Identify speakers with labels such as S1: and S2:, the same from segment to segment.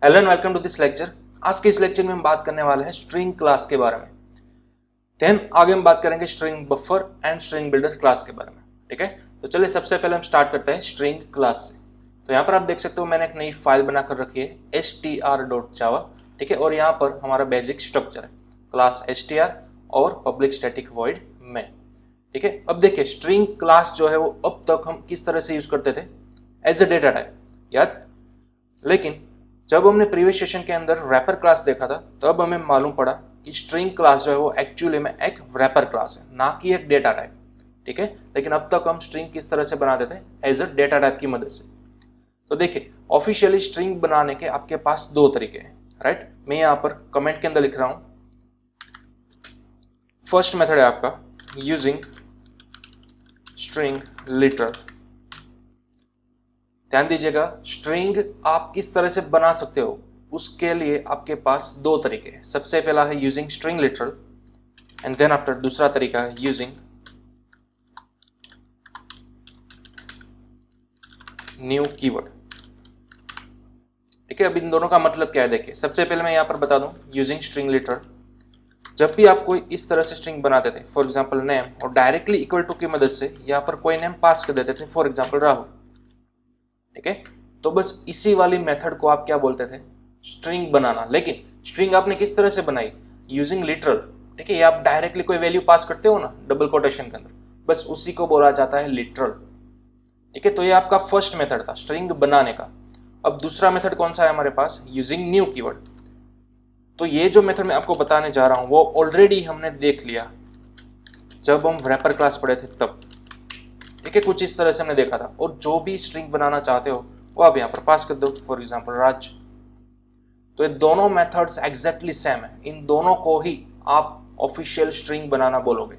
S1: Hello and welcome to this lecture. आज के इस लेक्चर में हम बात करने वाले हैं स्ट्रिंग क्लास के बारे में। देन आगे हम बात करेंगे string buffer and string builder class के बारे में। ठीक है, तो चलिए सबसे पहले हम स्टार्ट करते हैं स्ट्रिंग क्लास से। तो यहाँ पर आप देख सकते हो मैंने एक नई फाइल बनाकर रखी है str.java। ठीक है, और यहाँ पर हमारा बेसिक स्ट्रक्चर है क्लास str और पब्लिक स्टैटिक वॉइड मेन। ठीक है, अब देखिए स्ट्रिंग क्लास जो है वो अब तक हम किस तरह से यूज करते थे एज ए डेटा टाइप याद, लेकिन जब हमने प्रीवियस सेशन के अंदर रैपर क्लास देखा था तब हमें मालूम पड़ा कि स्ट्रिंग क्लास जो है वो एक्चुअली में एक रैपर क्लास है, ना कि एक डेटा टाइप। ठीक है, लेकिन अब तक हम स्ट्रिंग किस तरह से बनाते थे एज अ डेटा टाइप की मदद से। तो देखिए ऑफिशियली स्ट्रिंग बनाने के आपके पास दो तरीके हैं, राइट। मैं यहाँ पर कमेंट के अंदर लिख रहा हूँ, फर्स्ट मेथड है आपका यूजिंग स्ट्रिंग लिटरल। ध्यान दीजिएगा, स्ट्रिंग आप किस तरह से बना सकते हो उसके लिए आपके पास दो तरीके हैं। सबसे पहला है using string literal and then after दूसरा तरीका है यूजिंग न्यू कीवर्ड। ठीक है, अब इन दोनों का मतलब क्या है देखिए। सबसे पहले मैं यहां पर बता दूं यूजिंग स्ट्रिंग लिटरल, जब भी आप कोई इस तरह से स्ट्रिंग बनाते थे फॉर एग्जांपल नेम और डायरेक्टली इक्वल टू की मदद से यहां पर कोई नेम पास कर देते थे, फॉर एग्जांपल राहुल। ठीक है, तो बस इसी वाली मेथड को आप क्या बोलते थे, स्ट्रिंग बनाना। लेकिन स्ट्रिंग आपने किस तरह से बनाई, यूजिंग लिटरल। ठीक है, आप डायरेक्टली कोई वैल्यू पास करते हो ना डबल कोटेशन के अंदर, बस उसी को बोला जाता है लिटरल। ठीक है, तो ये आपका फर्स्ट मेथड था स्ट्रिंग बनाने का। अब दूसरा मेथड कौन सा है हमारे पास, यूजिंग न्यू कीवर्ड। तो ये जो मेथड मैं आपको बताने जा रहा हूं वो ऑलरेडी हमने देख लिया जब हम रैपर क्लास पढ़े थे तब। ठीक है, कुछ इस तरह से हमने देखा था। और जो भी स्ट्रिंग बनाना चाहते हो वो आप यहाँ पर पास कर दो, फॉर एग्जांपल राज। तो ये दोनों मेथड्स एग्जैक्टली सेम है, इन दोनों को ही आप ऑफिशियल स्ट्रिंग बनाना बोलोगे।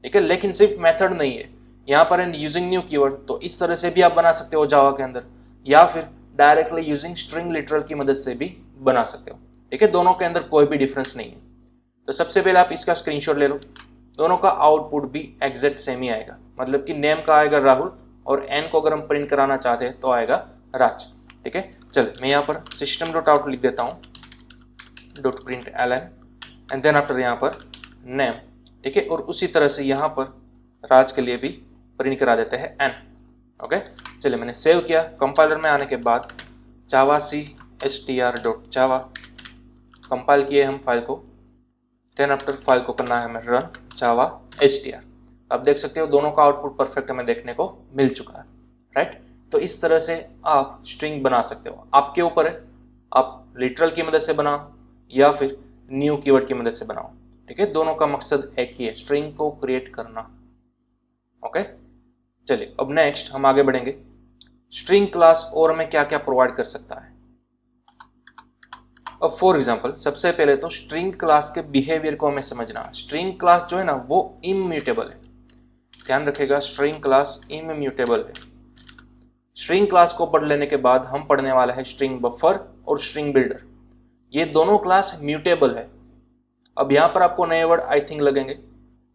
S1: ठीक है, लेकिन सिर्फ मेथड नहीं है यहाँ पर इन यूजिंग न्यू कीवर्ड, तो इस तरह से भी आप बना सकते हो जावा के अंदर, या फिर डायरेक्टली यूजिंग स्ट्रिंग लिटरल की मदद से भी बना सकते हो। ठीक है, दोनों के अंदर कोई भी डिफरेंस नहीं है। तो सबसे पहले आप इसका स्क्रीनशॉट ले लो, दोनों का आउटपुट भी एग्जैक्ट सेम ही आएगा। मतलब कि नेम का आएगा राहुल और एन को अगर हम प्रिंट कराना चाहते हैं तो आएगा राज। ठीक है, चल मैं यहाँ पर सिस्टम डॉट आउट लिख देता हूँ dot print L N and then after यहाँ पर नेम। ठीक है, और उसी तरह से यहाँ पर राज के लिए भी प्रिंट करा देते हैं एन। ओके, चलिए मैंने सेव किया। कंपाइलर में आने के बाद जावा सी str.java कंपाइल किए हम फाइल को, देन आफ्टर फाइल को करना है हमें रन जावा str। आप देख सकते हो दोनों का आउटपुट परफेक्ट हमें देखने को मिल चुका है, राइट। तो इस तरह से आप स्ट्रिंग बना सकते हो, आपके ऊपर है, आप लिटरल की मदद से बनाओ या फिर न्यू कीवर्ड की मदद से बनाओ। ठीक है, दोनों का मकसद एक ही है, स्ट्रिंग को क्रिएट करना। ओके, चलिए अब नेक्स्ट हम आगे बढ़ेंगे। स्ट्रिंग क्लास और हमें क्या क्या प्रोवाइड कर सकता है। अब फॉर एग्जांपल सबसे पहले तो स्ट्रिंग क्लास के बिहेवियर को हमें समझना। स्ट्रिंग क्लास जो है ना वो इम्यूटेबल है, ध्यान रखिएगा, स्ट्रिंग क्लास इम्यूटेबल है। स्ट्रिंग क्लास को पढ़ लेने के बाद हम पढ़ने वाला है स्ट्रिंग बफर और स्ट्रिंग बिल्डर। ये दोनों क्लास म्यूटेबल है। अब यहाँ पर आपको नए वर्ड आई थिंक लगेंगे,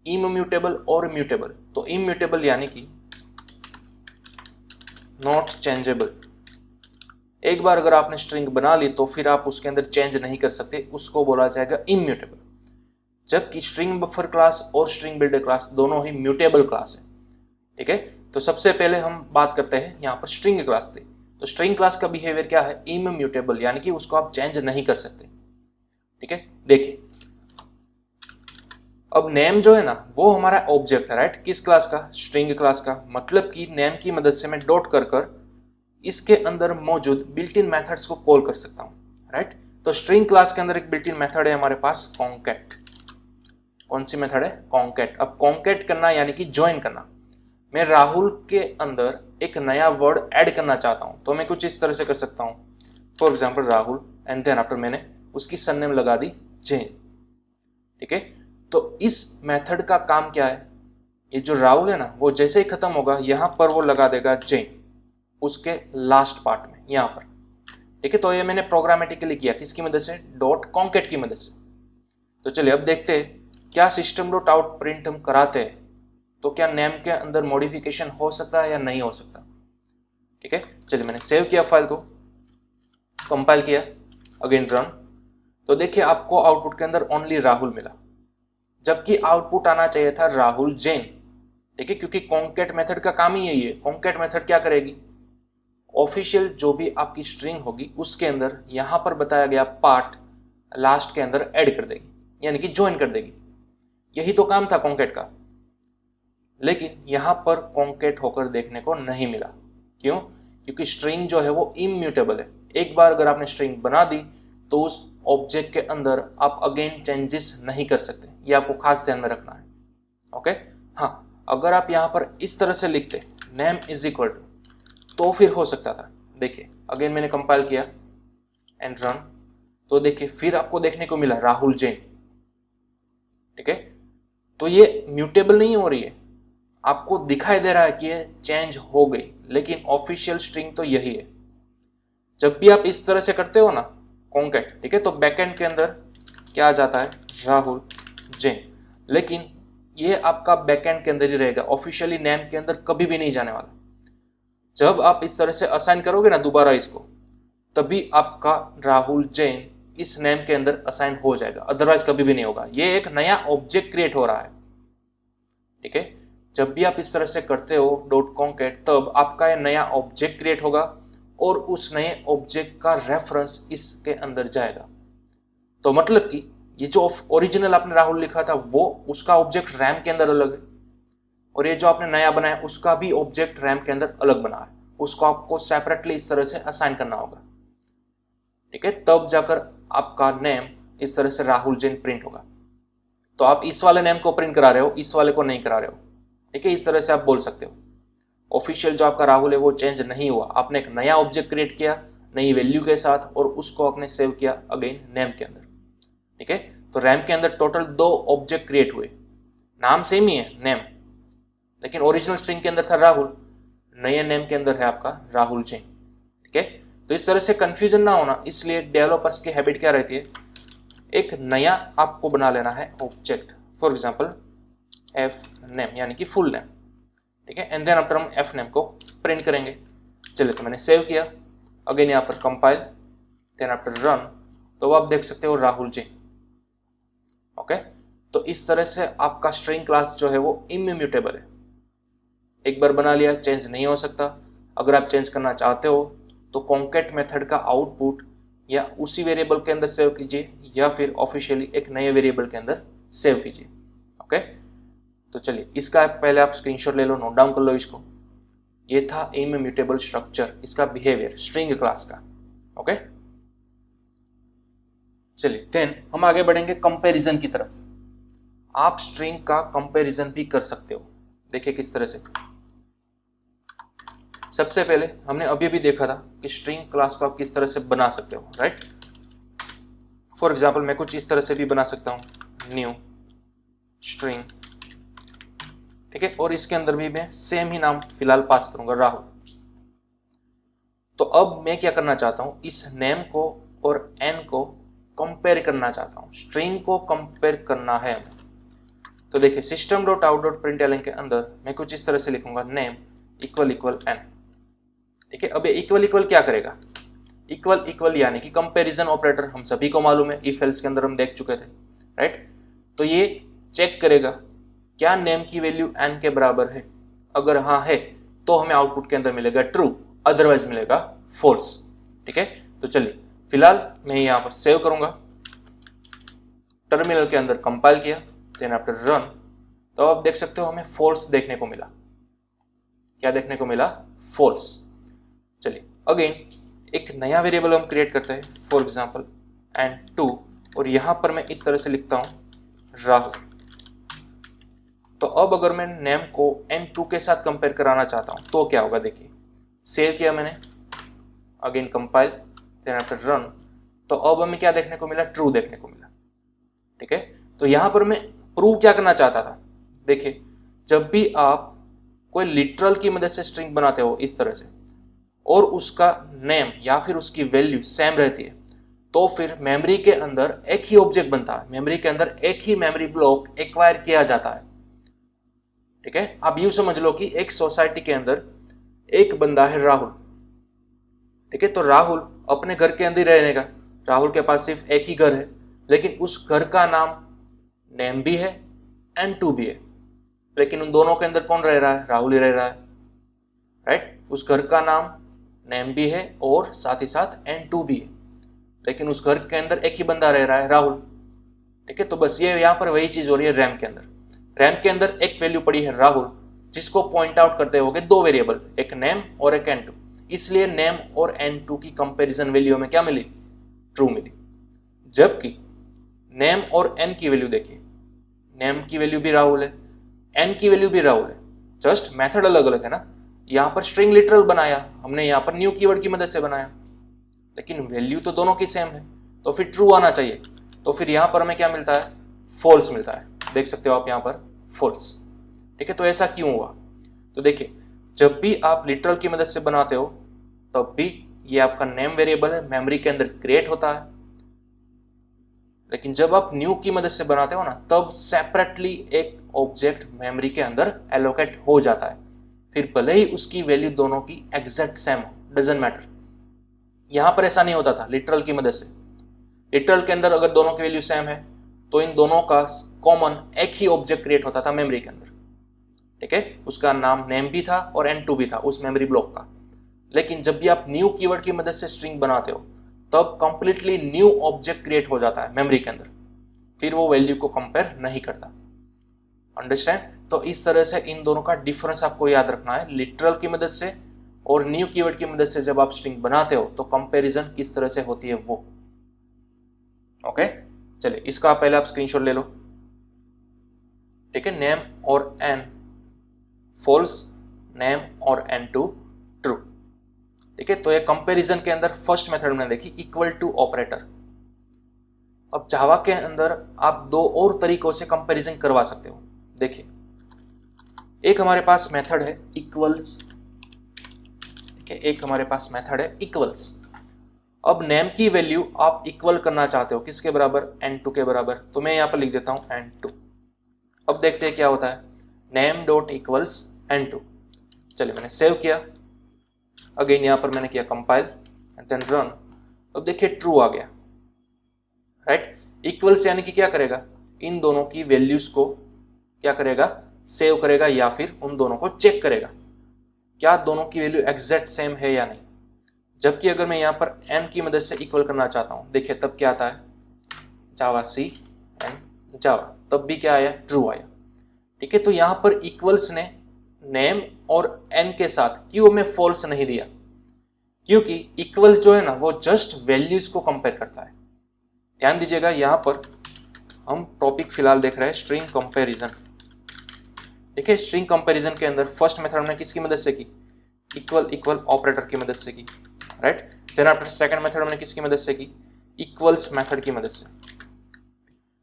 S1: इम्यूटेबल और म्यूटेबल। तो इम्यूटेबल यानी कि नॉट चेंजेबल। एक बार अगर आपने स्ट्रिंग बना ली तो फिर आप उसके अंदर चेंज नहीं कर सकते, उसको बोला जाएगा इम्यूटेबल। जबकि स्ट्रिंग बफर क्लास और स्ट्रिंग बिल्डर क्लास दोनों ही म्यूटेबल क्लास है। ठीक है, तो सबसे पहले हम बात करते हैं यहाँ पर स्ट्रिंग क्लास की। तो स्ट्रिंग क्लास का बिहेवियर क्या है, इम्यूटेबल, यानी कि उसको आप चेंज नहीं कर सकते। ठीक है, देखिए अब नेम जो है ना वो हमारा ऑब्जेक्ट है, राइट। किस क्लास का, स्ट्रिंग क्लास का। मतलब कि नेम की मदद से मैं डॉट कर इसके अंदर मौजूद बिल्ट इन मेथड्स को कॉल कर सकता हूं, राइट। तो स्ट्रिंग क्लास के अंदर एक बिल्ट इन मेथड है हमारे पास कॉन्कैट। कौन सी मेथड है, कॉन्कैट। अब कॉन्कैट करना यानी कि ज्वाइन करना। मैं राहुल के अंदर एक नया वर्ड ऐड करना चाहता हूं तो मैं कुछ इस तरह से कर सकता हूं, for example Rahul and then after मैंने उसकी सरनेम लगा दी जैन। ठीक है, तो इस मेथड का काम क्या है, ये जो राहुल है ना वो जैसे ही खत्म होगा यहां पर वो लगा देगा जैन उसके लास्ट पार्ट में यहां पर। ठीक है, तो ये मैंने प्रोग्रामेटिकली किया किसकी मदद से, डॉट कॉन्कैट की मदद से। तो चलिए अब देखते हैं क्या सिस्टम डॉट आउट प्रिंट हम कराते हैं तो क्या नेम के अंदर मॉडिफिकेशन हो सकता है या नहीं हो सकता। ठीक है, चलिए मैंने सेव किया फाइल को कंपाइल किया, अगेन रन, तो देखिए आपको आउटपुट के अंदर ओनली राहुल मिला, जबकि आउटपुट आना चाहिए था राहुल जैन। ठीक है, क्योंकि कॉन्कैट मेथड का काम ही यही है। कॉन्कैट मेथड क्या करेगी, ऑफिशियल जो भी आपकी स्ट्रिंग होगी उसके अंदर यहां पर बताया गया पार्ट लास्ट के अंदर ऐड कर देगी, यानी कि ज्वाइन कर देगी। यही तो काम था कॉन्कैट का, लेकिन यहां पर कॉन्कैट होकर देखने को नहीं मिला। क्यों? क्योंकि स्ट्रिंग जो है वो इम्यूटेबल है। एक बार अगर आपने स्ट्रिंग बना दी तो उस ऑब्जेक्ट के अंदर आप अगेन चेंजेस नहीं कर सकते, ये आपको खास ध्यान में रखना है। ओके, हाँ, अगर आप यहां पर इस तरह से लिखते नेम इज इक्वल टू, तो फिर हो सकता था। देखिए अगेन मैंने कंपाइल किया एंड रन, तो देखिए फिर आपको देखने को मिला राहुल जैन। ठीक है, तो ये म्यूटेबल नहीं हो रही है, आपको दिखाई दे रहा है कि ये चेंज हो गई, लेकिन ऑफिशियल स्ट्रिंग तो यही है। जब भी आप इस तरह से करते हो ना कॉन्कैट, ठीक है, तो बैकएंड के अंदर क्या आ जाता है, राहुल जैन, लेकिन ये आपका बैकएंड के अंदर ही रहेगा, ऑफिशियली नेम के अंदर कभी भी नहीं जाने वाला। जब आप इस तरह से असाइन करोगे ना दोबारा इसको, तभी आपका राहुल जैन इस नेम के अंदर असाइन हो जाएगा, अदरवाइज कभी भी नहीं होगा। ये एक नया ऑब्जेक्ट क्रिएट हो रहा है। ठीक है, जब भी आप इस तरह से करते हो डॉट कॉन्कैट, तब आपका ये नया ऑब्जेक्ट क्रिएट होगा और उस नए ऑब्जेक्ट का रेफरेंस इसके अंदर जाएगा। तो मतलब कि ये जो ओरिजिनल आपने राहुल लिखा था वो उसका ऑब्जेक्ट रैम के अंदर अलग है, और ये जो आपने नया बनाया उसका भी ऑब्जेक्ट रैम के अंदर अलग बना है। उसको आपको सेपरेटली इस तरह से असाइन करना होगा। ठीक है, तब जाकर आपका नेम इस तरह से राहुल जैन प्रिंट होगा। तो आप इस वाले नेम को प्रिंट करा रहे हो, इस वाले को नहीं करा रहे हो। ठीक है, इस तरह से आप बोल सकते हो। ऑफिशियल जो आपका राहुल है वो चेंज नहीं हुआ, आपने एक नया ऑब्जेक्ट क्रिएट किया नई वैल्यू के साथ और उसको आपने सेव किया अगेन नेम के अंदर। ठीक है, तो रैम के अंदर टोटल 2 ऑब्जेक्ट क्रिएट हुए, नाम सेम ही है नेम, लेकिन ओरिजिनल स्ट्रिंग के अंदर था राहुल, नए नेम के अंदर है आपका राहुल जैन। ठीक है, तो इस तरह से कंफ्यूजन ना होना, इसलिए डेवलपर्स की हैबिट क्या रहती है, एक नया आपको बना लेना है object, for example F name यानी कि फुल नेम। ठीक है, एंड देन आफ्टर हम एफ नेम को प्रिंट करेंगे। चलिए, तो मैंने सेव किया, अगेन यहाँ पर कंपाइल, देन आफ्टर रन, तो आप देख सकते हो राहुल जैन। ओके, तो इस तरह से आपका स्ट्रिंग क्लास जो है वो इम्यूटेबल है, एक बार बना लिया चेंज नहीं हो सकता। अगर आप चेंज करना चाहते हो तो कॉन्कैट मेथड का आउटपुट या उसी वेरिएबल के अंदर सेव कीजिए या फिर ऑफिशियली एक नए वेरिएबल के अंदर सेव कीजिए। ओके, तो चलिए इसका पहले आप स्क्रीनशॉट ले लो, नोट डाउन कर लो इसको। ये था इम्यूटेबल स्ट्रक्चर, इसका बिहेवियर स्ट्रिंग क्लास का। ओके, चलिए देन हम आगे बढ़ेंगे कंपैरिजन की तरफ। आप स्ट्रिंग का कंपैरिजन भी कर सकते हो। देखिए किस तरह से। सबसे पहले हमने अभी भी देखा था कि स्ट्रिंग क्लास को आप किस तरह से बना सकते हो, राइट। फॉर एग्जाम्पल मैं कुछ इस तरह से भी बना सकता हूं, न्यू स्ट्रिंग। ठीक है, और इसके अंदर भी मैं सेम ही नाम फिलहाल पास करूंगा, राहुल। तो अब मैं क्या करना चाहता हूं, इस नेम को और एन को कंपेयर करना चाहता हूं, स्ट्रिंग को कंपेयर करना है हमें। तो देखिए system.out.println के अंदर मैं कुछ इस तरह से लिखूंगा, नेम इक्वल इक्वल एन। ठीक है, अब ये इक्वल इक्वल क्या करेगा, इक्वल इक्वल यानी कि कंपैरिजन ऑपरेटर हम सभी को मालूम है, इफ एल्स के अंदर हम देख चुके थे, राइट। तो ये चेक करेगा क्या नेम की वैल्यू एन के बराबर है, अगर हाँ है तो हमें आउटपुट के अंदर मिलेगा ट्रू, अदरवाइज मिलेगा फॉल्स। ठीक है, तो चलिए फिलहाल मैं यहाँ पर सेव करूंगा, टर्मिनल के अंदर कंपाइल किया, देन आफ्टर रन, तो आप देख सकते हो हमें फॉल्स देखने को मिला। क्या देखने को मिला, फॉल्स। चलिए अगेन एक नया वेरिएबल हम क्रिएट करते हैं, फॉर एग्जांपल n2, और यहां पर मैं इस तरह से लिखता हूं राहुल। तो अब अगर मैं नेम को n2 के साथ कंपेयर कराना चाहता हूं तो क्या होगा, देखिए सेव किया मैंने, again compile, then after run, तो अब हमें क्या देखने को मिला, ट्रू देखने को मिला। ठीक है, तो यहां पर मैं प्रूव क्या करना चाहता था, देखिए जब भी आप कोई लिटरल की मदद से स्ट्रिंग बनाते हो इस तरह से और उसका नेम या फिर उसकी वैल्यू सेम रहती है, तो फिर मेमोरी के अंदर एक ही ऑब्जेक्ट बनता है, मेमोरी के अंदर एक ही मेमोरी ब्लॉक एक्वायर किया जाता है। ठीक है, आप यूं समझ लो कि एक सोसाइटी के अंदर एक बंदा है राहुल। ठीक है, तो राहुल अपने घर के अंदर ही रहने का। राहुल के पास सिर्फ एक ही घर है, लेकिन उस घर का नाम नेम भी है N2 भी है, लेकिन उन दोनों के अंदर कौन रह रहा है? राहुल ही रह रहा है, राइट। उस घर का नाम नेम भी है और साथ ही साथ N2 भी है, लेकिन उस घर के अंदर एक ही बंदा रह रहा है, राहुल, ठीक है। तो बस ये यहाँ पर वही चीज हो रही है रैम के अंदर। रैम के अंदर एक वैल्यू पड़ी है राहुल, जिसको पॉइंट आउट करते होगे दो वेरिएबल, एक नेम और एक N2, इसलिए नेम और N2 की कंपैरिजन वैल्यू हमें क्या मिली? ट्रू मिली। जबकि नेम और N की वैल्यू देखिए, नेम की वैल्यू भी राहुल है, N की वैल्यू भी राहुल है, जस्ट मेथड अलग अलग है ना। यहाँ पर स्ट्रिंग लिटरल बनाया हमने, यहाँ पर न्यू कीवर्ड की मदद से बनाया, लेकिन वैल्यू तो दोनों की सेम है, तो फिर ट्रू आना चाहिए। तो फिर यहाँ पर हमें क्या मिलता है? फॉल्स मिलता है। देख सकते हो आप यहाँ पर फॉल्स, ठीक है। तो ऐसा क्यों हुआ? तो देखिए, जब भी आप लिटरल की मदद से बनाते हो तब भी ये आपका नेम वेरिएबल है, मेमोरी के अंदर क्रिएट होता है, लेकिन जब आप न्यू की मदद से बनाते हो ना, तब सेपरेटली एक ऑब्जेक्ट मेमोरी के अंदर एलोकेट हो जाता है, फिर भले ही उसकी वैल्यू दोनों की एग्जैक्ट सेम हो, डजंट मैटर। यहां पर ऐसा नहीं होता था लिटरल की मदद से। लिटरल के अंदर अगर दोनों की वैल्यू सेम है तो इन दोनों का कॉमन एक ही ऑब्जेक्ट क्रिएट होता था मेमोरी के अंदर, ठीक है। उसका नाम नेम भी था और N2 भी था उस मेमोरी ब्लॉक का। लेकिन जब भी आप न्यू कीवर्ड की मदद से स्ट्रिंग बनाते हो तब कंप्लीटली न्यू ऑब्जेक्ट क्रिएट हो जाता है मेमोरी के अंदर, फिर वो वैल्यू को कंपेयर नहीं करता। अंडरस्टैंड? तो इस तरह से इन दोनों का डिफरेंस आपको याद रखना है। लिटरल की मदद से और न्यू कीवर्ड की मदद से जब आप स्ट्रिंग बनाते हो तो कंपैरिजन किस तरह से होती है वो। ओके, चलिए इसका पहले आप स्क्रीनशॉट ले लो, ठीक है। नेम और N फॉल्स, नेम और N2 ट्रू, ठीक है। तो ये कंपैरिजन के अंदर फर्स्ट मेथड में देखी इक्वल टू ऑपरेटर। अब जावा के अंदर आप दो और तरीकों से कंपैरिजन करवा सकते हो। देखिए, एक हमारे पास मेथड है इक्वल्स, ठीक है, एक हमारे पास मेथड है इक्वल्स। अब नेम की वैल्यू आप इक्वल करना चाहते हो किसके बराबर? N2 के बराबर। तो मैं यहां पर लिख देता हूं N2। अब देखते हैं क्या होता है, नेम डॉट इक्वल्स N2। चलिए मैंने सेव किया, अगेन यहां पर मैंने किया कंपाइल एंड देन रन। अब देखिए ट्रू आ गया, राइट। इक्वल्स यानी कि क्या करेगा? इन दोनों की वैल्यूज को क्या करेगा? सेव करेगा या फिर उन दोनों को चेक करेगा क्या दोनों की वैल्यू एग्जैक्ट सेम है या नहीं। जबकि अगर मैं यहाँ पर N की मदद से इक्वल करना चाहता हूँ, देखिए तब क्या आता है? जावा सी एंड जावा, तब भी क्या आया? ट्रू आया, ठीक है। तो यहाँ पर इक्वल्स ने नेम और N के साथ क्यों हमें फॉल्स नहीं दिया? क्योंकि इक्वल्स जो है ना वो जस्ट वैल्यूज को कंपेयर करता है। ध्यान दीजिएगा, यहाँ पर हम टॉपिक फिलहाल देख रहे हैं स्ट्रिंग कंपैरिजन, ठीक है। स्ट्रिंग कंपैरिजन के अंदर फर्स्ट मेथड हमने किसकी मदद से की? इक्वल इक्वल ऑपरेटर की मदद से की, right. Then after second method हमने किसकी मदद से की? इक्वल्स मेथड की मदद से।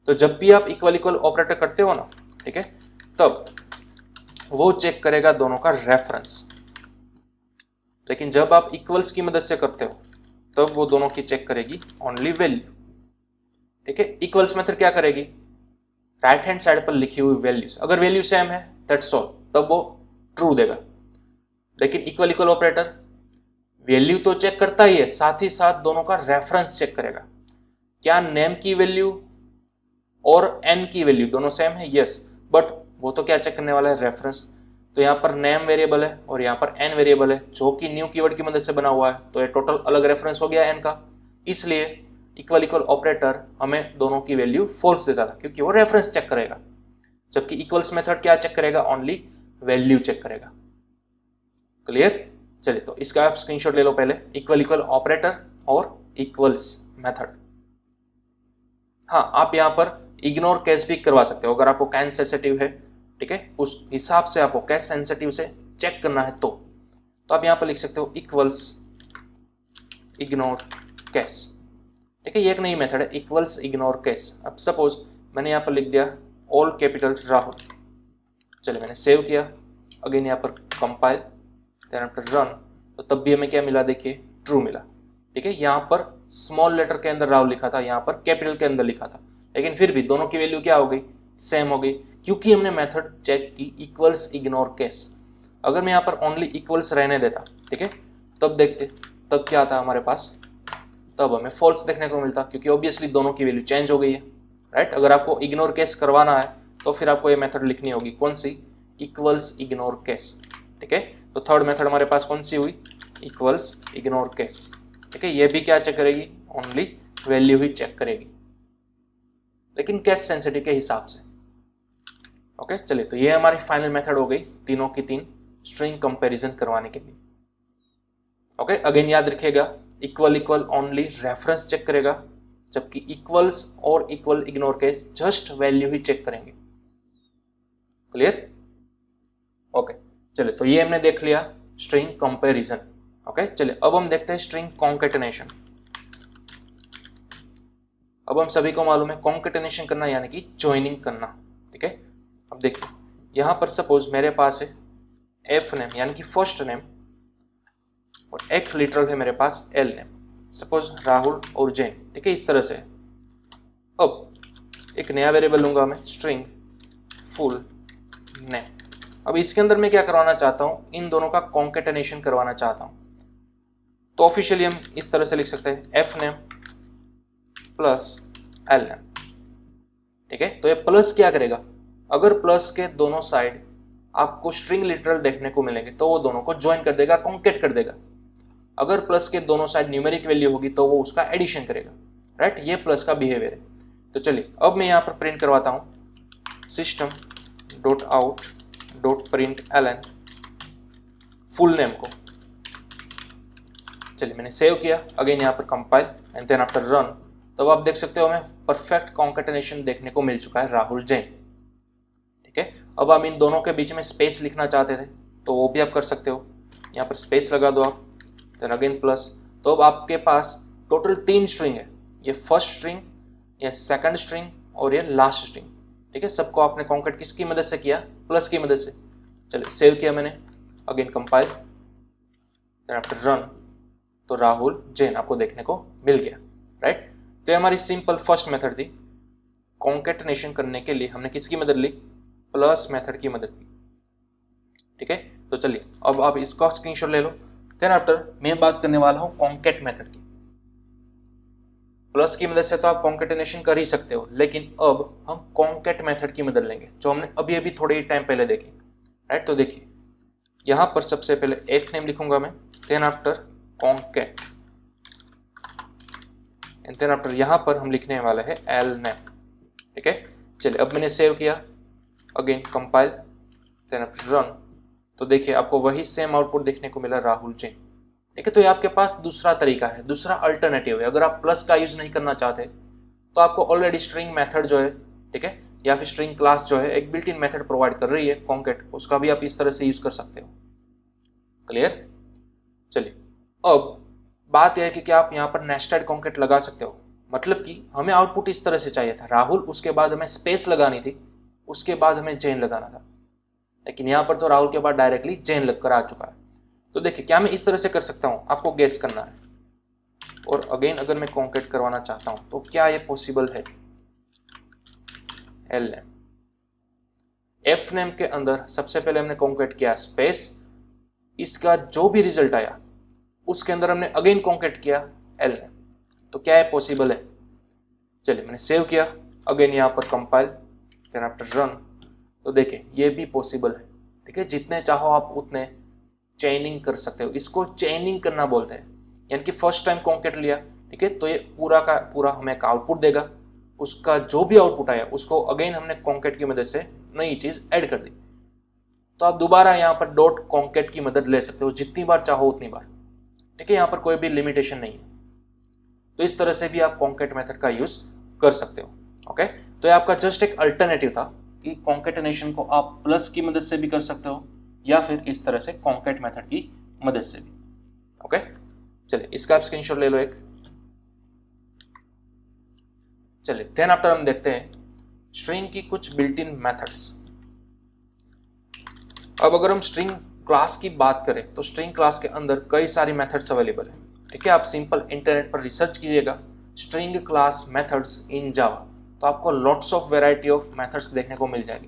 S1: तो जब भी आप इक्वल इक्वल ऑपरेटर करते हो ना, ठीक है, तब वो चेक करेगा दोनों का रेफरेंस। लेकिन जब आप इक्वल्स की मदद से करते हो तब वो दोनों की चेक करेगी ओनली वैल्यू, ठीक है। इक्वल्स मेथड क्या करेगी? राइट हैंड साइड पर लिखी हुई वैल्यूज, अगर वैल्यू सेम है दैट्स ऑल, तब वो ट्रू देगा। लेकिन इक्वल इक्वल ऑपरेटर वैल्यू तो चेक करता ही है, साथ ही साथ दोनों का रेफरेंस चेक करेगा। क्या नेम की वैल्यू और N की वैल्यू दोनों सेम है? यस, बट वो तो क्या चेक करने वाला है? रेफरेंस। तो यहाँ पर नेम वेरिएबल है और यहाँ पर N वेरिएबल है जो कि न्यू कीवर्ड की मदद से बना हुआ है, तो ये टोटल अलग रेफरेंस हो गया N का। इसलिए इक्वल इक्वल ऑपरेटर हमें दोनों की वैल्यू फॉल्स देता था, क्योंकि वो रेफरेंस चेक करेगा। जबकि इक्वल्स मेथड क्या चेक करेगा? ओनली वैल्यू चेक करेगा। क्लियर? चलिए तो इसका आप स्क्रीनशॉट ले लो पहले, इक्वल इक्वल ऑपरेटर और इक्वल्स मेथड। हाँ, आप यहाँ पर इग्नोर केस भी करवा सकते हो अगर आपको कैश सेंसिटिव है, ठीक है, उस हिसाब से आपको कैश सेंसिटिव से चेक करना है तो आप यहाँ पर लिख सकते हो इक्वल्स इग्नोर कैश, ठीक है। ये एक नई मेथड है इक्वल्स इग्नोर कैश। अब सपोज मैंने यहाँ पर लिख दिया ऑल कैपिटल राहुल। चलिए मैंने सेव किया, अगेन यहाँ पर कंपाइल देन आफ्टर रन, तो तब भी हमें क्या मिला? देखिए ट्रू मिला, ठीक है। यहाँ पर स्मॉल लेटर के अंदर राहुल लिखा था, यहाँ पर कैपिटल के अंदर लिखा था, लेकिन फिर भी दोनों की वैल्यू क्या हो गई? सेम हो गई, क्योंकि हमने मेथड चेक की इक्वल्स इग्नोर कैश। अगर मैं यहाँ पर ओनली इक्वल्स रहने देता, ठीक है, तब देखते तब क्या आता हमारे पास? तब हमें फॉल्स देखने को मिलता, क्योंकि ऑब्वियसली दोनों की वैल्यू चेंज हो गई है, राइट। अगर आपको इग्नोर केस करवाना है तो फिर आपको ये मेथड लिखनी होगी, कौन सी, इक्वल्स इग्नोर केस, ठीक है। तो थर्ड मेथड हमारे पास कौन सी हुई, इक्वल्स इग्नोर केस, ठीक है। ये भी क्या चेक करेगी, ओनली वैल्यू ही चेक करेगी, लेकिन केस सेंसिटिव के हिसाब से। ओके चलिए, तो ये हमारी फाइनल मेथड हो गई तीनों की तीन स्ट्रिंग कंपैरिजन करवाने के लिए। ओके अगेन याद रखिएगा, equal equal only reference check करेगा, जबकि इक्वल्स और equal ignore case just value ही चेक करेंगे। क्लियर? ओके चलिए, तो ये हमने देख लिया स्ट्रिंग कंपैरिजन। ओके चलिए, अब हम देखते हैं स्ट्रिंग कॉन्केटेनेशन। अब हम सभी को मालूम है कॉन्केटेनेशन करना यानी कि ज्वाइनिंग करना, ठीक है। अब देखिए यहां पर सपोज मेरे पास है एफ नेम यानी कि फर्स्ट नेम, और एक लिटरल है मेरे पास एल नेम, सपोज राहुल और जैन, ठीक है, इस तरह से। अब एक नया वेरिएबल लूंगा मैं, स्ट्रिंग फुल नेम। अब इसके अंदर मैं क्या करवाना चाहता हूं, इन दोनों का कॉन्केटेनेशन करवाना चाहता हूं। तो ऑफिशियली हम इस तरह से लिख सकते हैं F name plus L name, ठीक है। तो ये प्लस क्या करेगा, अगर प्लस के दोनों साइड आपको स्ट्रिंग लिटरल देखने को मिलेंगे तो वो दोनों को ज्वाइन कर देगा, कॉन्केट कर देगा। अगर प्लस के दोनों साइड न्यूमेरिक वैल्यू होगी तो वो उसका एडिशन करेगा, राइट। ये प्लस का बिहेवियर है। तो चलिए अब मैं यहाँ पर प्रिंट करवाता हूँ system dot out dot print L N full name को। चलिए मैंने सेव किया, अगेन यहाँ पर compile and then after run, तब आप देख सकते हो हमें परफेक्ट कॉन्केटेनेशन देखने को मिल चुका है राहुल जैन, ठीक है। अब हम इन दोनों के बीच में स्पेस लिखना चाहते थे तो वो भी आप कर सकते हो, यहाँ पर स्पेस लगा दो आप, देन अगेन प्लस। तो अब आपके पास टोटल 3 स्ट्रिंग है, ये फर्स्ट स्ट्रिंग, ये सेकंड स्ट्रिंग और ये लास्ट स्ट्रिंग, ठीक है। सबको आपने कॉन्केट किसकी मदद से किया, प्लस की मदद से। चलिए सेव किया मैंने, again compile then after run, तो राहुल जैन आपको देखने को मिल गया, राइट। तो ये हमारी सिंपल फर्स्ट मेथड थी। कॉन्केटेनेशन करने के लिए हमने किसकी मदद ली, प्लस मेथड की मदद ली, ठीक है। तो चलिए अब आप इसका स्क्रीनशॉट ले लो। देन आफ्टर मैं बात करने वाला हूं कॉन्केट मेथड की। प्लस की मदद से तो आप कॉन्केटेनेशन कर ही सकते हो, लेकिन अब हम कॉन्केट मेथड की मदद लेंगे जो हमने अभी अभी थोड़े ही टाइम पहले देखी, राइट। तो देखिए यहां पर सबसे पहले एफ नेम लिखूंगा मैं, then after concat and then after यहां पर हम लिखने वाले हैं एल नेम, ठीक है। चलिए अब मैंने सेव किया, again compile then after run, तो देखिए आपको वही सेम आउटपुट देखने को मिला राहुल जैन, ठीक है। तो ये आपके पास दूसरा तरीका है, दूसरा अल्टरनेटिव है। अगर आप प्लस का यूज नहीं करना चाहते तो आपको ऑलरेडी स्ट्रिंग मेथड जो है, ठीक है, या फिर स्ट्रिंग क्लास जो है एक बिल्ट इन मेथड प्रोवाइड कर रही है कॉन्केट, उसका भी आप इस तरह से यूज कर सकते हो। क्लियर? चलिए अब बात यह है कि क्या आप यहाँ पर नेस्टेड कॉन्केट लगा सकते हो, मतलब कि हमें आउटपुट इस तरह से चाहिए था, राहुल, उसके बाद हमें स्पेस लगानी थी, उसके बाद हमें जैन लगाना था, लेकिन यहाँ पर तो राहुल के बाद डायरेक्टली जैन लगकर आ चुका है। तो देखिए क्या मैं इस तरह से कर सकता हूँ, आपको गेस करना है। और अगेन अगर मैं कॉन्केट करवाना चाहता हूँ तो क्या ये पॉसिबल है, एल नेम एफ नेम के अंदर सबसे पहले हमने कॉन्केट किया स्पेस, इसका जो भी रिजल्ट आया उसके अंदर हमने अगेन कॉन्केट किया एल नेम, तो क्या ये पॉसिबल है। चलिए मैंने सेव किया, अगेन यहाँ पर कंपाइल देन आफ्टर रन, तो देखिए ये भी पॉसिबल है, ठीक है। जितने चाहो आप उतने चेनिंग कर सकते हो, इसको चेनिंग करना बोलते हैं। यानी कि फर्स्ट टाइम कॉन्केट लिया, ठीक है, तो ये पूरा का पूरा हमें एक आउटपुट देगा, उसका जो भी आउटपुट आया उसको अगेन हमने कॉन्केट की मदद से नई चीज ऐड कर दी। तो आप दोबारा यहाँ पर डॉट कॉन्केट की मदद ले सकते हो, जितनी बार चाहो उतनी बार, ठीक है। यहाँ पर कोई भी लिमिटेशन नहीं है। तो इस तरह से भी आप कॉन्केट मेथड का यूज कर सकते हो। ओके, तो ये आपका जस्ट एक अल्टरनेटिव था कि कॉन्केटेनेशन को आप प्लस की मदद से भी कर सकते हो या फिर इस तरह से कॉन्केट मेथड की मदद से भी। ओके, चलिए इसका आप स्क्रीनशॉट ले लो एक। चलिए देन आफ्टर हम देखते हैं स्ट्रिंग की कुछ बिल्ट इन मेथड्स। अब अगर हम स्ट्रिंग क्लास की बात करें तो स्ट्रिंग क्लास के अंदर कई सारी मेथड्स अवेलेबल है, ठीक है। आप सिंपल इंटरनेट पर रिसर्च कीजिएगा स्ट्रिंग क्लास मेथड्स इन जावा, तो आपको lots of variety of methods देखने को मिल जाएगी।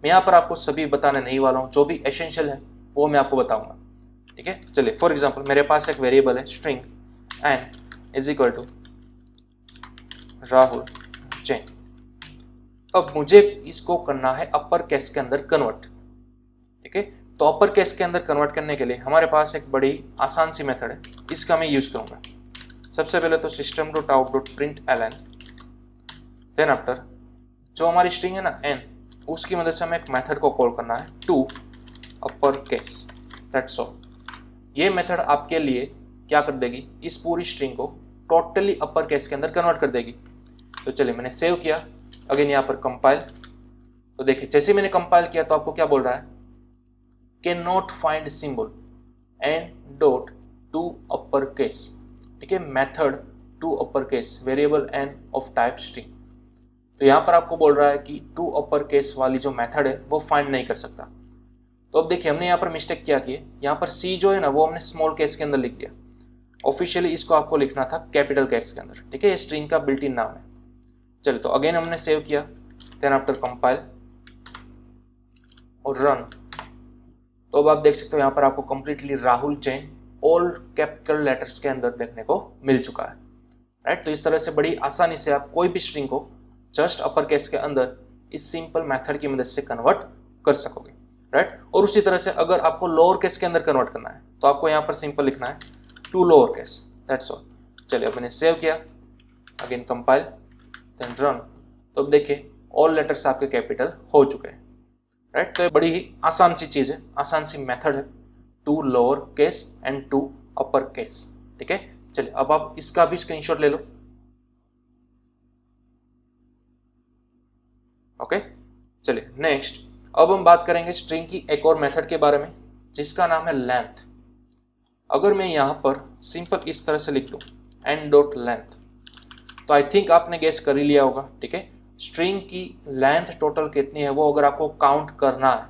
S1: मैं यहाँ पर आपको सभी बताने नहीं वाला हूँ, जो भी एसेंशियल है वो मैं आपको बताऊंगा, ठीक है। चलिए फॉर एग्जांपल मेरे पास एक वेरिएबल है string n is equal to Rahul Jain. अब मुझे इसको करना है अपर केस के अंदर कन्वर्ट। ठीक है, तो अपर केस के अंदर कन्वर्ट करने के लिए हमारे पास एक बड़ी आसान सी मेथड है, इसका मैं यूज करूंगा। सबसे पहले तो system.out.println, देन आफ्टर जो हमारी स्ट्रिंग है ना n, उसकी मदद से हमें एक मेथड को कॉल करना है to upper case, that's all. ये मेथड आपके लिए क्या कर देगी, इस पूरी स्ट्रिंग को टोटली अपर केस के अंदर कन्वर्ट कर देगी। तो चलिए मैंने सेव किया, अगेन यहाँ पर कंपाइल। तो देखिए जैसे मैंने कंपाइल किया तो आपको क्या बोल रहा है, can not find symbol and dot to upper case. ठीक है, method to upper case variable n of type string. तो यहाँ पर आपको बोल रहा है कि टू अपर केस वाली जो मेथड है वो फाइंड नहीं कर सकता। तो अब देखिए हमने यहाँ पर मिस्टेक क्या की है, यहाँ पर सी जो है ना वो हमने स्मॉल केस के अंदर लिख दिया। ऑफिशियली इसको आपको लिखना था कैपिटल केस के अंदर। ठीक है, ये स्ट्रिंग का बिल्ट इन नाम है। चलिए तो अगेन हमने सेव किया, देन आफ्टर कंपाइल और रन। तो अब आप देख सकते हो यहाँ पर आपको completely Rahul Jain all capital letters के अंदर देखने को मिल चुका है। राइट, तो इस तरह से बड़ी आसानी से आप कोई भी स्ट्रिंग को जस्ट अपर केस के अंदर इस सिंपल मेथड की मदद से कन्वर्ट कर सकोगे। राइट, और उसी तरह से अगर आपको लोअर केस के अंदर कन्वर्ट करना है तो आपको यहाँ पर सिंपल लिखना है to lower case, that's all. चलिए अब मैंने सेव किया, अगेन कंपाइल देन रन। तो अब देखिए ऑल लेटर्स आपके कैपिटल हो चुके हैं। राइट, तो ये बड़ी ही आसान सी चीज है, आसान सी मेथड है, to lower case and to upper case. ठीक है, चलिए अब आप इसका भी स्क्रीनशॉट ले लो। ओके, चलिए नेक्स्ट अब हम बात करेंगे स्ट्रिंग की एक और मेथड के बारे में जिसका नाम है लेंथ। अगर मैं यहाँ पर सिंपल इस तरह से लिख दूं एन डॉट लेंथ, तो आई थिंक आपने गेस कर ही लिया होगा। ठीक है, स्ट्रिंग की लेंथ टोटल कितनी है वो अगर आपको काउंट करना है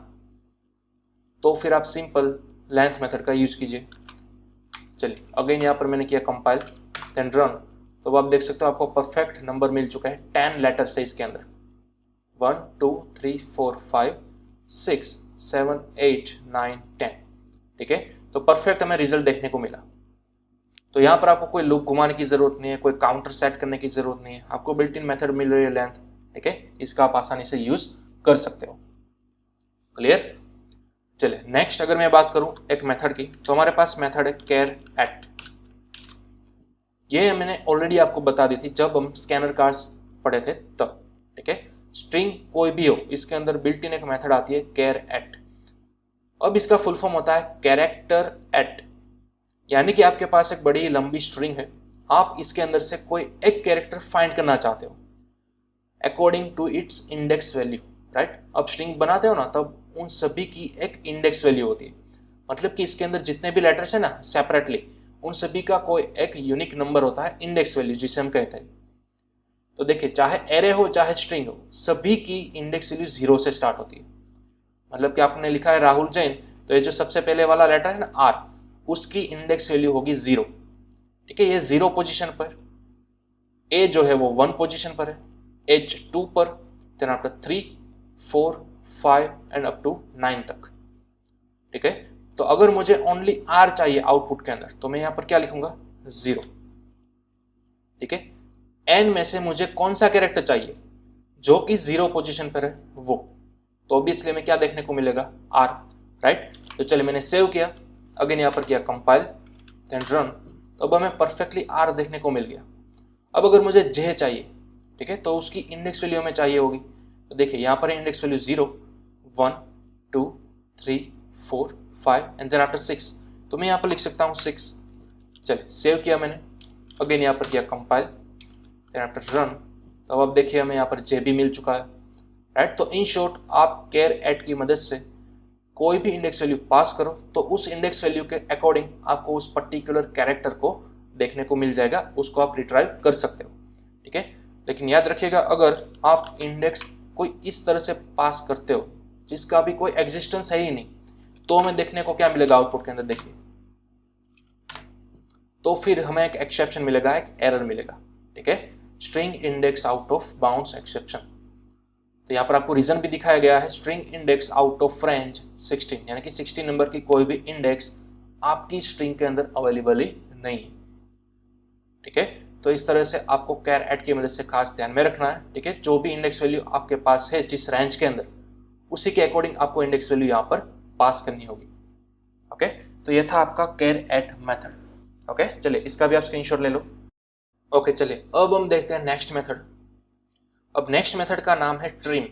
S1: तो फिर आप सिंपल लेंथ मेथड का यूज कीजिए। चलिए अगेन यहाँ पर मैंने किया कंपाइल देन रन। तो आप देख सकते हो आपको परफेक्ट नंबर मिल चुका है, 10 लेटर्स है इसके अंदर, 1 2 3 4 5 6 7 8 9 10। ठीक है, तो परफेक्ट हमें रिजल्ट देखने को मिला। तो यहाँ पर आपको कोई लूप घुमाने की जरूरत नहीं है, कोई काउंटर सेट करने की जरूरत नहीं है, आपको बिल्ट इन मेथड मिल रही है लेंथ। ठीक है, इसका आप आसानी से यूज कर सकते हो। क्लियर? चलिए नेक्स्ट अगर मैं बात करूं एक मेथड की, तो हमारे पास मेथड है केयर एट। ये मैंने ऑलरेडी आपको बता दी थी जब हम स्कैनर कार्ड्स पढ़े थे तब। ठीक है, स्ट्रिंग कोई भी हो इसके अंदर बिल्ट इन एक मेथड आती है केयर एट। अब इसका फुल फॉर्म होता है कैरेक्टर एट, यानी कि आपके पास एक बड़ी लंबी स्ट्रिंग है, आप इसके अंदर से कोई एक कैरेक्टर फाइंड करना चाहते हो according to its index value. Right, अब स्ट्रिंग बनाते हो ना तब उन सभी की एक इंडेक्स वैल्यू होती है, मतलब कि इसके अंदर जितने भी लेटर्स है ना सेपरेटली उन सभी का कोई एक यूनिक नंबर होता है, इंडेक्स वैल्यू जिसे हम कहते हैं। तो देखिए चाहे एरे हो चाहे स्ट्रिंग हो, सभी की इंडेक्स वैल्यू 0 से स्टार्ट होती है। मतलब कि आपने लिखा है राहुल जैन, तो ये जो सबसे पहले वाला लेटर है ना आर, उसकी इंडेक्स वैल्यू होगी 0। ठीक है, ये 0 पोजीशन पर, ए जो है वो 1 पोजीशन पर है, एच 2 पर, then after 3 4 5 and up to 9 तक। ठीक है, तो अगर मुझे ओनली आर चाहिए आउटपुट के अंदर तो मैं यहां पर क्या लिखूंगा 0। ठीक है, एन में से मुझे कौन सा कैरेक्टर चाहिए जो कि 0 पोजीशन पर है वो, तो ऑब्वियसली में क्या देखने को मिलेगा आर। राइट, तो चलिए मैंने सेव किया, अगेन यहाँ पर किया कंपाइल देन रन। तो अब हमें परफेक्टली आर देखने को मिल गया। अब अगर मुझे जे चाहिए, ठीक है, तो उसकी इंडेक्स वैल्यू हमें चाहिए होगी। तो देखिए यहाँ पर index value 0 1 2 3 4 5 and then after 6, तो मैं यहाँ पर लिख सकता हूँ 6। चलिए सेव किया मैंने, अगेन यहाँ पर किया कंपाइल देन आफ्टर रन। तो अब आप देखिए हमें यहाँ पर जे भी मिल चुका है। राइट, तो इन शॉर्ट आप केयर एट की मदद से कोई भी इंडेक्स वैल्यू पास करो तो उस इंडेक्स वैल्यू के अकॉर्डिंग आपको उस पर्टिकुलर कैरेक्टर को देखने को मिल जाएगा, उसको आप रिट्राइव कर सकते हो। ठीक है, लेकिन याद रखिएगा अगर आप इंडेक्स कोई इस तरह से पास करते हो जिसका भी कोई एग्जिस्टेंस है ही नहीं, तो हमें देखने को क्या मिलेगा आउटपुट के अंदर, देखिए तो फिर हमें एक एक्सेप्शन मिलेगा, एक एरर मिलेगा। ठीक है, string index out of bounds exception. तो यहाँ पर आपको रीजन भी दिखाया गया है, string index out of range 16, यानी कि 16 नंबर की कोई भी इंडेक्स आपकी स्ट्रिंग के अंदर अवेलेबल ही नहीं है। ठीक है, तो इस तरह से आपको कैर एट की मदद से खास ध्यान में रखना है, ठीक है। जो भी इंडेक्स वैल्यू आपके पास है जिस रेंज के अंदर, उसी के अकॉर्डिंग आपको इंडेक्स वैल्यू यहाँ पर पास करनी होगी। ओके, तो ये था आपका कैर एट मेथड। ओके, चलिए इसका भी आप स्क्रीनशॉट ले लो। ओके, चलिए अब हम देखते हैं नेक्स्ट मेथड। अब नेक्स्ट मेथड का नाम है ट्रिम।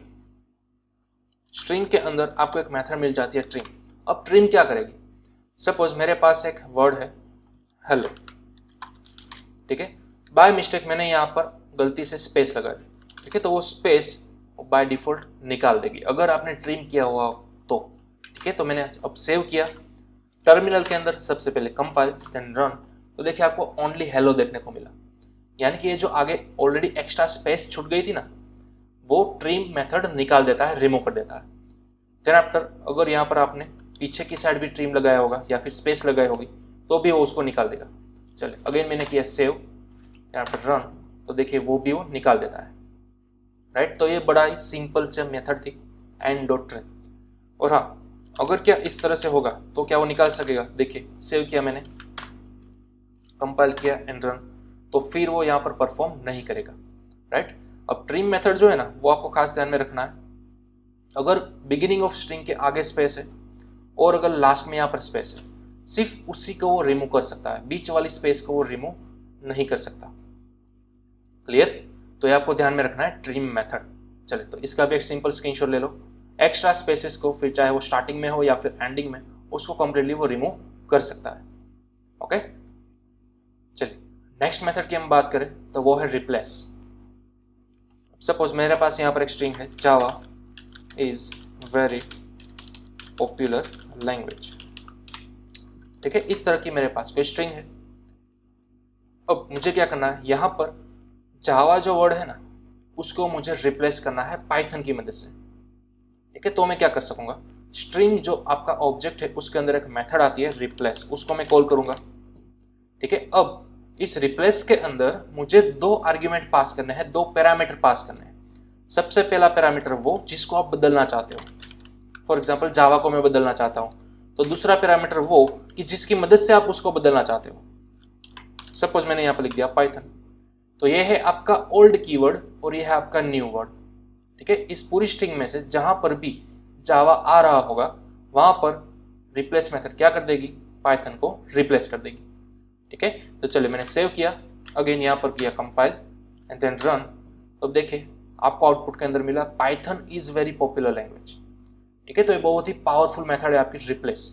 S1: स्ट्रिंग के अंदर आपको एक मेथड मिल जाती है ट्रिम। अब ट्रिम क्या करेगी? सपोज मेरे पास एक वर्ड है हेलो, ठीक है। बाय मिस्टेक मैंने यहाँ पर गलती से स्पेस लगा दी, ठीक है, तो वो स्पेस बाय डिफॉल्ट निकाल देगी अगर आपने ट्रिम किया हुआ तो, ठीक है। तो मैंने अब सेव किया, टर्मिनल के अंदर सबसे पहले कंपाइल देन रन, तो देखिए आपको ओनली हेलो देखने को मिला। यानी कि ये जो आगे ऑलरेडी एक्स्ट्रा स्पेस छूट गई थी ना, वो ट्रिम मेथड निकाल देता है, रिमूव कर देता है। देन आफ्टर अगर यहाँ पर आपने पीछे की साइड भी ट्रिम लगाया होगा या फिर स्पेस लगाई होगी तो भी वो उसको निकाल देगा। चलिए अगेन मैंने किया सेव, देन आफ्टर रन, तो देखिए वो भी वो निकाल देता है, राइट। तो ये बड़ा ही सिंपल सा मेथड थी एंड डॉट ट्रिम। और हाँ, अगर क्या इस तरह से होगा तो क्या वो निकाल सकेगा? देखिए सेव किया मैंने, कंपाइल किया एंड रन, तो फिर वो यहाँ पर परफॉर्म नहीं करेगा, राइट। अब ट्रिम मेथड जो है ना, वो आपको खास ध्यान में रखना है। अगर बिगिनिंग ऑफ स्ट्रिंग के आगे स्पेस है और अगर लास्ट में यहाँ पर स्पेस है, सिर्फ उसी को वो रिमूव कर सकता है, बीच वाली स्पेस को वो रिमूव नहीं कर सकता। क्लियर? तो ये आपको ध्यान में रखना है ट्रिम मेथड। चले तो इसका भी एक सिंपल स्क्रीनशॉट ले लो। एक्स्ट्रा स्पेसेस को फिर चाहे वो स्टार्टिंग में हो या फिर एंडिंग में, उसको कंप्लीटली वो रिमूव कर सकता है। ओके, चलिए नेक्स्ट मेथड की हम बात करें तो वो है रिप्लेस। सपोज मेरे पास यहाँ पर एक स्ट्रिंग है, Java is very popular language, ठीक है। इस तरह की मेरे पास कोई स्ट्रिंग है। अब मुझे क्या करना है, यहाँ पर जावा जो वर्ड है ना, उसको मुझे रिप्लेस करना है पाइथन की मदद से, ठीक है। तो मैं क्या कर सकूंगा, स्ट्रिंग जो आपका ऑब्जेक्ट है उसके अंदर एक मेथड आती है रिप्लेस, उसको मैं कॉल करूंगा, ठीक है। अब इस रिप्लेस के अंदर मुझे दो आर्ग्यूमेंट पास करने हैं, दो पैरामीटर पास करने हैं। सबसे पहला पैरामीटर वो जिसको आप बदलना चाहते हो, फॉर एग्जाम्पल जावा को मैं बदलना चाहता हूं, तो दूसरा पैरामीटर वो कि जिसकी मदद से आप उसको बदलना चाहते हो। सपोज मैंने यहाँ पर लिख दिया पाइथन, तो ये है आपका ओल्ड कीवर्ड और ये है आपका न्यू वर्ड, ठीक है। इस पूरी स्ट्रिंग में से जहां पर भी जावा आ रहा होगा वहां पर रिप्लेस मेथड क्या कर देगी, पाइथन को रिप्लेस कर देगी, ठीक है। तो चलिए मैंने सेव किया, अगेन यहाँ पर किया कंपाइल एंड देन रन। तो देखिए आपको आउटपुट के अंदर मिला Python is very popular language, ठीक है। तो ये बहुत ही पावरफुल मेथड है आपकी रिप्लेस।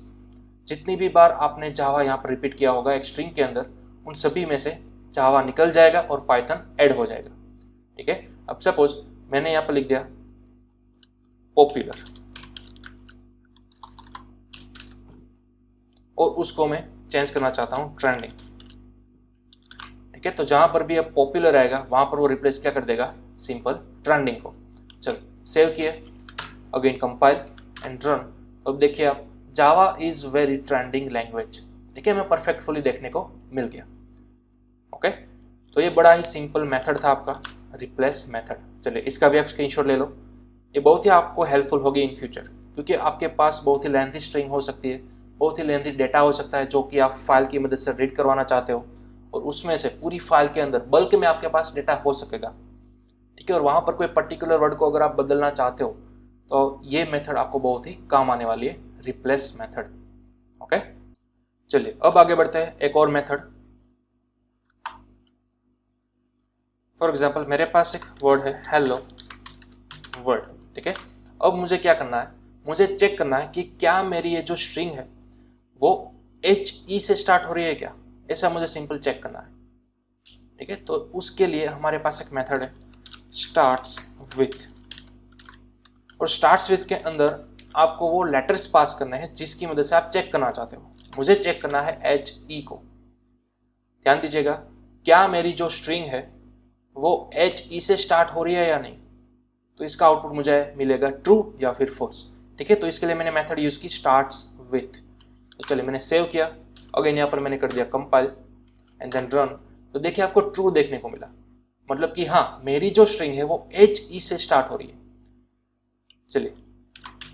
S1: जितनी भी बार आपने जावा यहाँ पर रिपीट किया होगा एक स्ट्रिंग के अंदर, उन सभी में से जावा निकल जाएगा और पाइथन ऐड हो जाएगा, ठीक है। अब सपोज मैंने यहाँ पर लिख दिया पॉपुलर और उसको मैं चेंज करना चाहता हूँ ट्रेंडिंग, ठीक है। तो जहां पर भी अब पॉपुलर आएगा वहां पर वो रिप्लेस क्या कर देगा, सिंपल ट्रेंडिंग को। चलो सेव किए, अगेन कंपाइल एंड रन। अब देखिए आप Java is very trending language, देखिए हमें परफेक्टफुली देखने को मिल गया। ओके, तो ये बड़ा ही सिंपल मेथड था आपका रिप्लेस मेथड। चलिए इसका भी आप स्क्रीनशॉट ले लो, ये बहुत ही आपको हेल्पफुल होगी इन फ्यूचर, क्योंकि आपके पास बहुत ही लेंथी स्ट्रिंग हो सकती है, बहुत ही लेंथी डेटा हो सकता है जो कि आप फाइल की मदद से रीड करवाना चाहते हो, और उसमें से पूरी फाइल के अंदर बल्क में आपके पास डेटा हो सकेगा, ठीक है। और वहां पर कोई पर्टिकुलर वर्ड को अगर आप बदलना चाहते हो तो ये मेथड आपको बहुत ही काम आने वाली है, रिप्लेस मेथड। ओके, चलिए अब आगे बढ़ते हैं एक और मेथड। फॉर एग्जाम्पल मेरे पास एक वर्ड है हेलो वर्ड, ठीक है। अब मुझे क्या करना है, मुझे चेक करना है कि क्या मेरी ये जो स्ट्रिंग है वो HE से स्टार्ट हो रही है क्या, ऐसा मुझे सिंपल चेक करना है, ठीक है। तो उसके लिए हमारे पास एक मेथड है स्टार्ट्स विथ, और स्टार्ट्स विथ के अंदर आपको वो लेटर्स पास करने हैं जिसकी मदद से आप चेक करना चाहते हो। मुझे चेक करना है HE को। ध्यान दीजिएगा, क्या मेरी जो स्ट्रिंग है वो HE से स्टार्ट हो रही है या नहीं, तो इसका आउटपुट मुझे मिलेगा ट्रू या फिर फॉल्स, ठीक है। तो इसके लिए मैंने मेथड यूज की स्टार्ट्स विथ। तो चलिए मैंने सेव किया, अगेन यहाँ पर मैंने कर दिया कंपाइल एंड देन रन। तो देखिए आपको ट्रू देखने को मिला, मतलब कि हाँ मेरी जो स्ट्रिंग है वो HE से स्टार्ट हो रही है। चलिए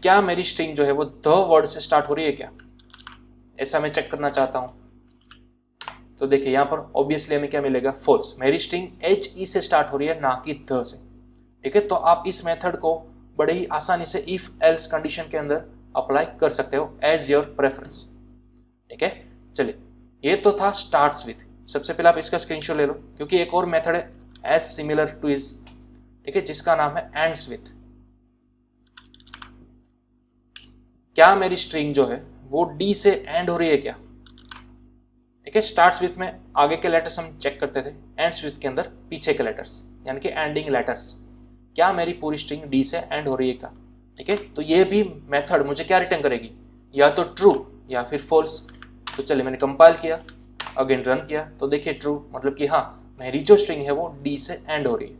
S1: क्या मेरी स्ट्रिंग जो है वो द वर्ड से स्टार्ट हो रही है क्या, ऐसा मैं चेक करना चाहता हूँ। तो देखिए यहाँ पर ऑब्वियसली हमें क्या मिलेगा, फॉल्स। मेरी स्ट्रिंग HE से स्टार्ट हो रही है, ना कि द से। ठीक है, तो आप इस मेथड को बड़े ही आसानी से इफ एल्स कंडीशन के अंदर अप्लाई कर सकते हो एज योर प्रेफरेंस। ठीक है, चलिए ये तो था स्टार्ट्स विथ। सबसे पहले आप इसका स्क्रीनशॉट ले लो, क्योंकि एक और मेथड है एज सिमिलर टू इज, ठीक है, जिसका नाम है एंड्स विथ। क्या मेरी स्ट्रिंग जो है वो डी से एंड हो रही है क्या? ठीक है, स्टार्ट्स विथ में आगे के लेटर्स हम चेक करते थे, एंड्स विथ के अंदर पीछे के लेटर्स, यानी कि एंडिंग लेटर्स। क्या मेरी पूरी स्ट्रिंग डी से एंड हो रही है क्या? ठीक है, तो ये भी मेथड मुझे क्या रिटर्न करेगी, या तो ट्रू या फिर फॉल्स। तो चलिए मैंने कंपाइल किया, अगेन रन किया, तो देखिए ट्रू, मतलब कि हाँ मेरी जो स्ट्रिंग है वो डी से एंड हो रही है।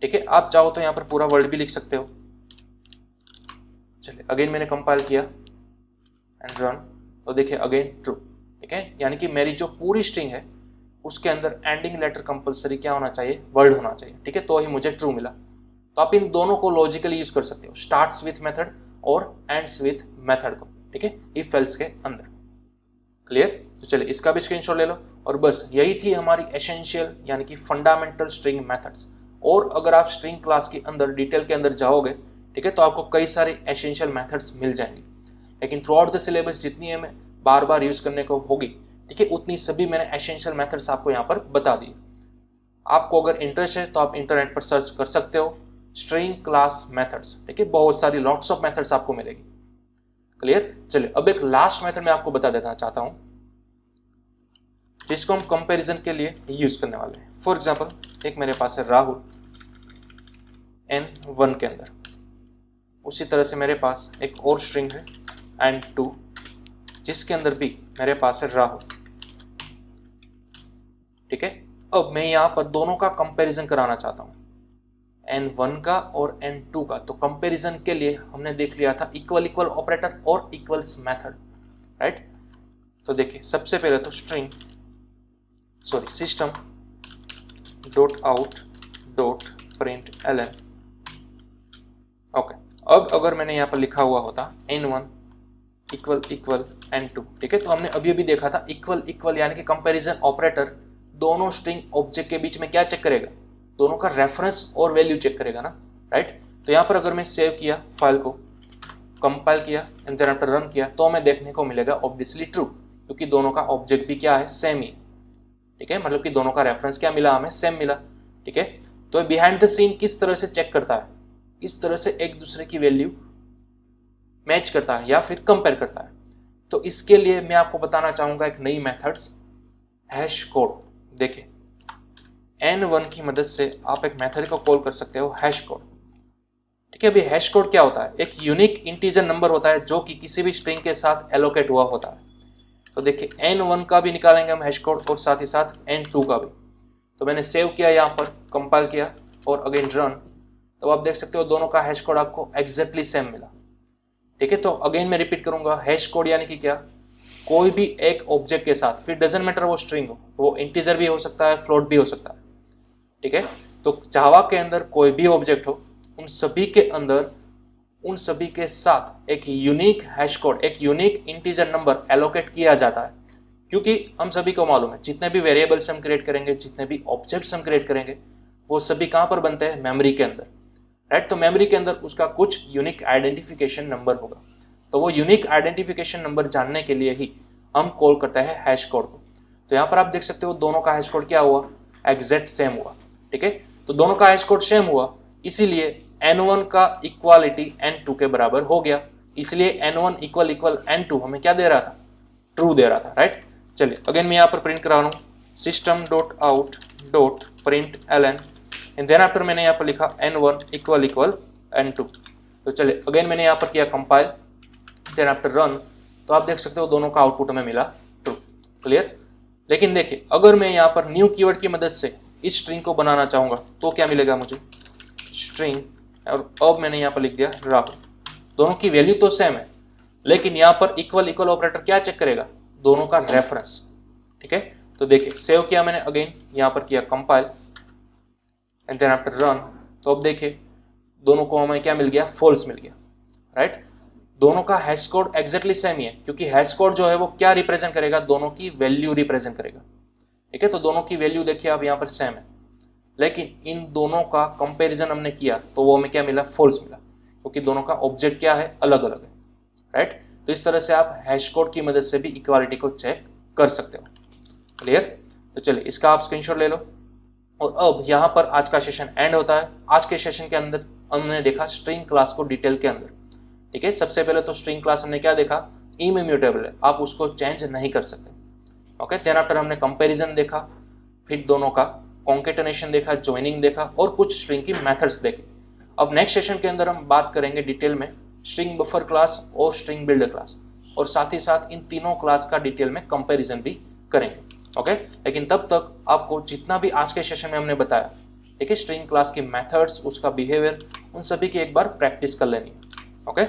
S1: ठीक है, आप चाहो तो यहाँ पर पूरा वर्ड भी लिख सकते हो। चलिए अगेन मैंने कंपाइल किया एंड रन, तो देखिए अगेन ट्रू। ठीक है, यानी कि मेरी जो पूरी स्ट्रिंग है उसके अंदर एंडिंग लेटर कंपलसरी क्या होना चाहिए, वर्ड होना चाहिए। ठीक है, तो ही मुझे ट्रू मिला। तो आप इन दोनों को लॉजिकली यूज कर सकते हो, स्टार्ट्स विथ मेथड और एंड्स विथ मेथड को। ठीक है, इफ एल्स के अंदर। क्लियर? तो चलिए इसका भी स्क्रीनशॉट ले लो। और बस यही थी हमारी एसेंशियल यानी कि फंडामेंटल स्ट्रिंग मेथड्स। और अगर आप स्ट्रिंग क्लास के अंदर डिटेल के अंदर जाओगे, ठीक है, तो आपको कई सारे एसेंशियल मेथड्स मिल जाएंगे। लेकिन थ्रू आउट द सिलेबस जितनी हमें बार बार यूज करने को होगी, ठीक है, उतनी सभी मैंने एसेंशियल मेथड्स आपको यहाँ पर बता दिए। आपको अगर इंटरेस्ट है तो आप इंटरनेट पर सर्च कर सकते हो स्ट्रिंग क्लास मेथड्स। ठीक है, बहुत सारी लॉट्स ऑफ मेथड्स आपको मिलेगी। क्लियर? चलिए अब एक लास्ट मेथड मैं आपको बता देना चाहता हूं, जिसको हम कंपैरिजन के लिए यूज करने वाले हैं। फॉर एग्जांपल एक मेरे पास है राहुल N1 के अंदर, उसी तरह से मेरे पास एक और स्ट्रिंग है N2 जिसके अंदर भी मेरे पास है राहुल। ठीक है, अब मैं यहां पर दोनों का कंपैरिजन कराना चाहता हूं, N1 का और N2 का। तो कंपैरिजन के लिए हमने देख लिया था इक्वल इक्वल ऑपरेटर और इक्वल्स मेथड, राइट? तो देखिए सबसे पहले तो system dot out dot print ln। Okay, अब अगर मैंने यहाँ पर लिखा हुआ होता N1 इक्वल इक्वल N2, ठीक है, तो हमने अभी अभी देखा था इक्वल इक्वल यानी कि कंपैरिजन ऑपरेटर दोनों स्ट्रिंग ऑब्जेक्ट के बीच में क्या चेक करेगा, दोनों का रेफरेंस और वैल्यू चेक करेगा ना, राइट? तो यहाँ पर अगर मैं सेव किया फाइल को, कंपाइल किया एंड देन आफ्टर रन किया, तो हमें देखने को मिलेगा ऑब्वियसली ट्रू, क्योंकि दोनों का ऑब्जेक्ट भी क्या है, सेम ही। ठीक है, मतलब कि दोनों का रेफरेंस क्या मिला, हमें सेम मिला। ठीक है, तो बिहाइंड द सीन किस तरह से चेक करता है, किस तरह से एक दूसरे की वैल्यू मैच करता है या फिर कंपेयर करता है, तो इसके लिए मैं आपको बताना चाहूंगा एक नई मेथड्स, हैश कोड। देखिए N1 की मदद से आप एक मेथड को कॉल कर सकते हो हैश कोड। ठीक है, अभी हैश कोड क्या होता है, एक यूनिक इंटीजर नंबर होता है जो कि किसी भी स्ट्रिंग के साथ एलोकेट हुआ होता है। तो देखिए N1 का भी निकालेंगे हम हैश कोड और साथ ही साथ N2 का भी। तो मैंने सेव किया, यहाँ पर कंपाइल किया और अगेन रन, तो आप देख सकते हो दोनों का हैश कोड आपको एग्जैक्टली सेम मिला। ठीक है, तो अगेन मैं रिपीट करूंगा, हैश कोड यानी कि क्या, कोई भी एक ऑब्जेक्ट के साथ, फिर डजंट मैटर वो स्ट्रिंग हो, वो इंटीजर भी हो सकता है, फ्लोट भी हो सकता है। ठीक है, तो जावा के अंदर कोई भी ऑब्जेक्ट हो, उन सभी के अंदर उन सभी के साथ एक यूनिक हैश कोड, एक यूनिक इंटीजर नंबर एलोकेट किया जाता है। क्योंकि हम सभी को मालूम है जितने भी वेरिएबल्स हम क्रिएट करेंगे, जितने भी ऑब्जेक्ट्स हम क्रिएट करेंगे, वो सभी कहाँ पर बनते हैं, मेमोरी के अंदर, राइट? तो मेमोरी के अंदर उसका कुछ यूनिक आइडेंटिफिकेशन नंबर होगा। तो वो यूनिक आइडेंटिफिकेशन नंबर जानने के लिए ही हम कॉल करते हैं हैश कोड को। तो यहाँ पर आप देख सकते हो दोनों का हैश कोड क्या हुआ, एग्जैक्ट सेम हुआ। ठीक है, तो दोनों का हैश कोड सेम हुआ, इसीलिए N1 का इक्वालिटी N2 के बराबर हो गया। इसलिए N1 इक्वल इक्वल N2 हमें क्या दे रहा था, ट्रू दे रहा था, राइट? चलिए अगेन मैं यहाँ पर प्रिंट करा रहा हूँ, system dot out dot print ln and then after मैंने यहाँ पर लिखा N1 इक्वल इक्वल N2। तो चलिए अगेन मैंने यहाँ पर किया कंपाइल, देन आफ्टर रन, तो आप देख सकते हो दोनों का आउटपुट हमें मिला ट्रू। क्लियर? लेकिन देखिए अगर मैं यहाँ पर न्यू कीवर्ड की मदद से इस स्ट्रिंग को बनाना चाहूंगा तो क्या मिलेगा मुझे, स्ट्रिंग, और अब मैंने यहाँ पर लिख दिया राहुल। दोनों की वैल्यू तो सेम है, लेकिन यहाँ पर इक्वल इक्वल ऑपरेटर क्या चेक करेगा, दोनों का रेफरेंस। ठीक है, तो देखिए सेव किया मैंने, अगेन यहाँ पर किया compile and then after run, तो अब देखिए दोनों को हमें क्या मिल गया, फॉल्स मिल गया, राइट? दोनों का हैश कोड एग्जैक्टली सेम ही है, क्योंकि हैश कोड जो है वो क्या रिप्रेजेंट करेगा, दोनों की वैल्यू रिप्रेजेंट करेगा। ठीक है, तो दोनों की वैल्यू देखिए आप यहाँ पर सेम है, लेकिन इन दोनों का कंपैरिजन हमने किया तो वो हमें क्या मिला, फॉल्स मिला, क्योंकि दोनों का ऑब्जेक्ट क्या है, अलग अलग है, राइट। तो इस तरह से आप हैश कोड की मदद से भी इक्वालिटी को चेक कर सकते हो। क्लियर? तो चलिए इसका आप स्क्रीनशॉट ले लो। और अब यहाँ पर आज का सेशन एंड होता है। आज के सेशन के अंदर हमने देखा स्ट्रिंग क्लास को डिटेल के अंदर। ठीक है, सबसे पहले तो स्ट्रिंग क्लास हमने क्या देखा, इम्यूटेबल है, आप उसको चेंज नहीं कर सकते। ओके, देन आफ्टर हमने कंपैरिजन देखा, फिर दोनों का कॉन्केटेनेशन देखा, ज्वाइनिंग देखा और कुछ स्ट्रिंग की मेथड्स देखे। अब नेक्स्ट सेशन के अंदर हम बात करेंगे डिटेल में स्ट्रिंग बफर क्लास और स्ट्रिंग बिल्डर क्लास, और साथ ही साथ इन तीनों क्लास का डिटेल में कंपैरिजन भी करेंगे। ओके, लेकिन तब तक आपको जितना भी आज के सेशन में हमने बताया, ठीक है, स्ट्रिंग क्लास की मेथड्स, उसका बिहेवियर, उन सभी की एक बार प्रैक्टिस कर लेनी है। ओके।